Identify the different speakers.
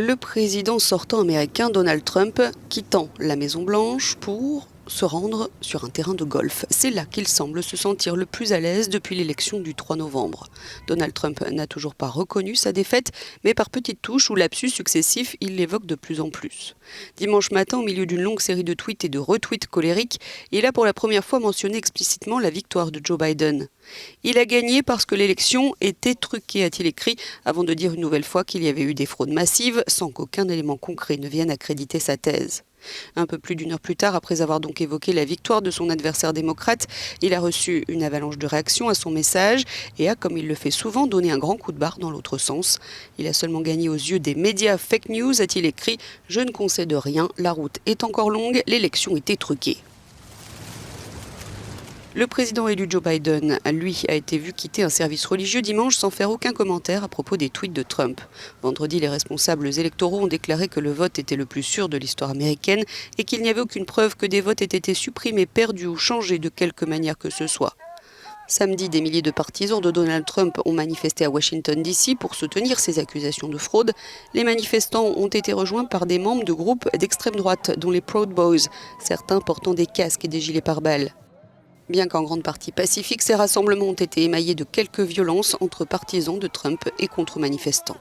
Speaker 1: Le président sortant américain Donald Trump quittant la Maison-Blanche pour se rendre sur un terrain de golf. C'est là qu'il semble se sentir le plus à l'aise depuis l'élection du 3 novembre. Donald Trump n'a toujours pas reconnu sa défaite, mais par petites touches ou lapsus successifs, il l'évoque de plus en plus. Dimanche matin, au milieu d'une longue série de tweets et de retweets colériques, il a pour la première fois mentionné explicitement la victoire de Joe Biden. Il a gagné parce que l'élection était truquée, a-t-il écrit, avant de dire une nouvelle fois qu'il y avait eu des fraudes massives, sans qu'aucun élément concret ne vienne accréditer sa thèse. Un peu plus d'une heure plus tard, après avoir donc évoqué la victoire de son adversaire démocrate, il a reçu une avalanche de réactions à son message et a, comme il le fait souvent, donné un grand coup de barre dans l'autre sens. Il a seulement gagné aux yeux des médias fake news, a-t-il écrit. Je ne concède rien, la route est encore longue, l'élection était truquée. Le président élu Joe Biden, lui, a été vu quitter un service religieux dimanche sans faire aucun commentaire à propos des tweets de Trump. Vendredi, les responsables électoraux ont déclaré que le vote était le plus sûr de l'histoire américaine et qu'il n'y avait aucune preuve que des votes aient été supprimés, perdus ou changés de quelque manière que ce soit. Samedi, des milliers de partisans de Donald Trump ont manifesté à Washington DC pour soutenir ces accusations de fraude. Les manifestants ont été rejoints par des membres de groupes d'extrême droite, dont les Proud Boys, certains portant des casques et des gilets pare-balles. Bien qu'en grande partie pacifiques, ces rassemblements ont été émaillés de quelques violences entre partisans de Trump et contre-manifestants.